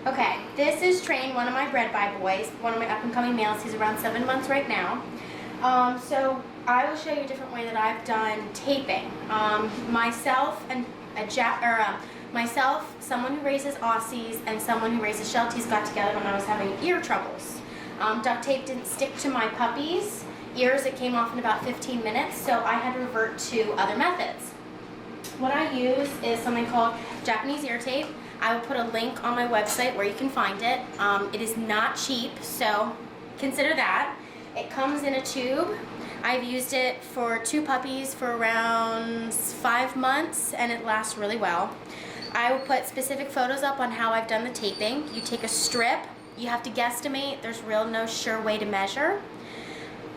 Okay, this is Train, one of my bred by boys, one of my up-and-coming males. He's around 7 months right now. So I will show you a different way that I've done taping. Myself, someone who raises Aussies, and someone who raises Shelties got together when I was having ear troubles. Duct tape didn't stick to my puppies' ears. It came off in about 15 minutes, so I had to revert to other methods. What I use is something called Japanese ear tape. I will put a link on my website where you can find it. It is not cheap, so consider that. It comes in a tube. I've used it for 2 puppies for around 5 months, and it lasts really well. I will put specific photos up on how I've done the taping. You take a strip, you have to guesstimate, there's no sure way to measure.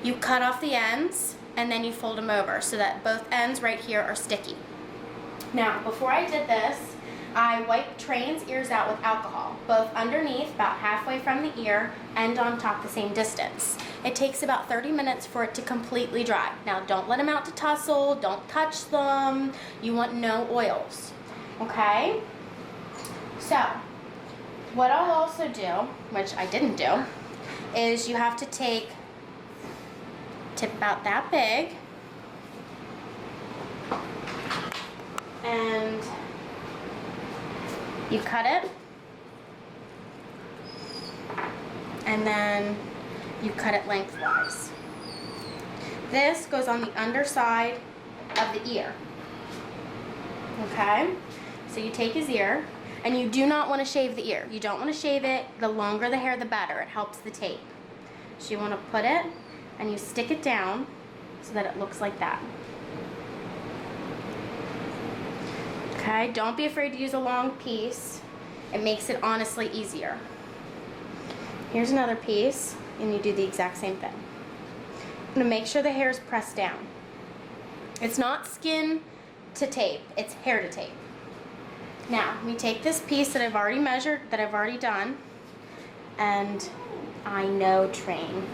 You cut off the ends, and then you fold them over so that both ends right here are sticky. Now, before I did this, I wiped Train's ears out with alcohol, both underneath, about halfway from the ear, and on top the same distance. It takes about 30 minutes for it to completely dry. Now, don't let them out to tussle, don't touch them. You want no oils, okay? So, what I'll also do, which I didn't do, is you have to take tip about that big, and you cut it, and then you cut it lengthwise. This goes on the underside of the ear. Okay? So you take his ear, and you do not want to shave the ear. You don't want to shave it. The longer the hair, the better. It helps the tape. So you want to put it, and you stick it down so that it looks like that. Okay, don't be afraid to use a long piece. It makes it honestly easier. Here's another piece, and you do the exact same thing. I'm going to make sure the hair is pressed down. It's not skin to tape, it's hair to tape. Now, we take this piece that I've already measured, that I've already done, and I know Train.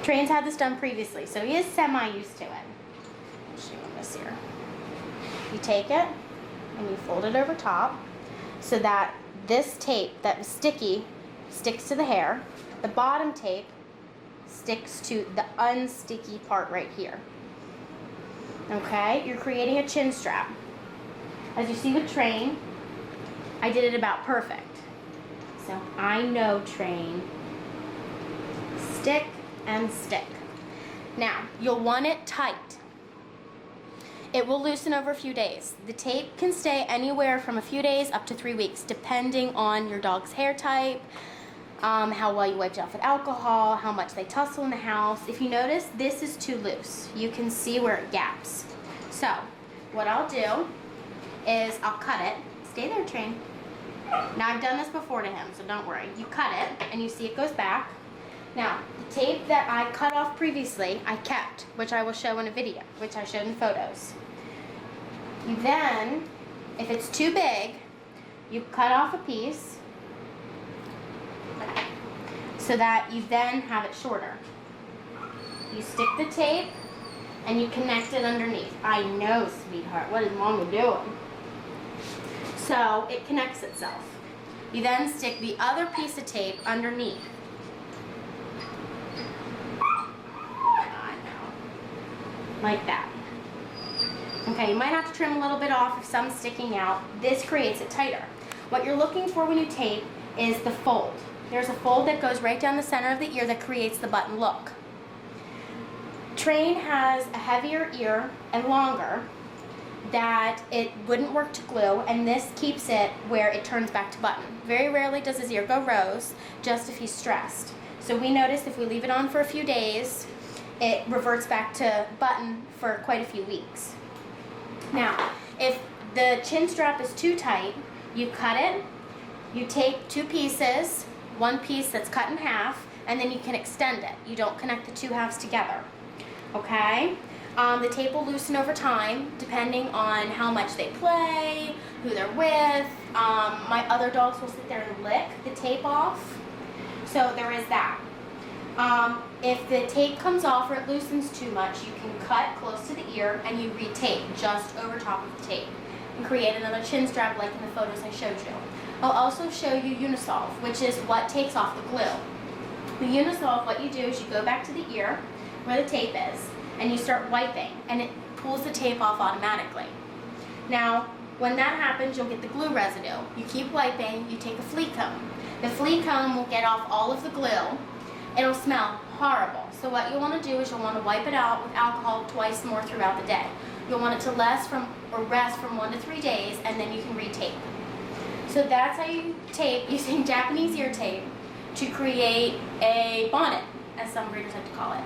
Train's had this done previously, so he is semi-used to it. I'll show you this here. You take it, and you fold it over top so that this tape that was sticky sticks to the hair. The bottom tape sticks to the unsticky part right here. Okay, you're creating a chin strap. As you see with Train, I did it about perfect. So I know Train. Stick and stick. Now, you'll want it tight. It will loosen over a few days. The tape can stay anywhere from a few days up to 3 weeks, depending on your dog's hair type, how well you wiped it off with alcohol, how much they tussle in the house. If you notice, this is too loose. You can see where it gaps. So, what I'll do is I'll cut it. Stay there, Train. Now, I've done this before to him, so don't worry. You cut it, and you see it goes back. Now, the tape that I cut off previously, I kept, which I will show in a video, which I showed in photos. You then, if it's too big, you cut off a piece so that you then have it shorter. You stick the tape and you connect it underneath. I know, sweetheart, what is Mama doing? So it connects itself. You then stick the other piece of tape underneath. Like that. Okay, you might have to trim a little bit off if some's sticking out. This creates it tighter. What you're looking for when you tape is the fold. There's a fold that goes right down the center of the ear that creates the button look. Train has a heavier ear and longer that it wouldn't work to glue, and this keeps it where it turns back to button. Very rarely does his ear go rose, just if he's stressed. So we notice if we leave it on for a few days, it reverts back to button for quite a few weeks. Now, if the chin strap is too tight, you cut it, you take 2 pieces, 1 piece that's cut in half, and then you can extend it. You don't connect the 2 halves together, okay? The tape will loosen over time, depending on how much they play, who they're with. My other dogs will sit there and lick the tape off, so there is that. If the tape comes off or it loosens too much, you can cut close to the ear and you retape just over top of the tape and create another chin strap like in the photos I showed you. I'll also show you Unisolve, which is what takes off the glue. The Unisolve, what you do is you go back to the ear where the tape is, and you start wiping, and it pulls the tape off automatically. Now, when that happens, you'll get the glue residue. You keep wiping, you take a flea comb. The flea comb will get off all of the glue. It'll smell horrible. So what you'll want to do is you'll want to wipe it out with alcohol twice more throughout the day. You'll want it to rest from 1 to 3 days, and then you can retape. So that's how you tape using Japanese ear tape to create a bonnet, as some breeders like to call it.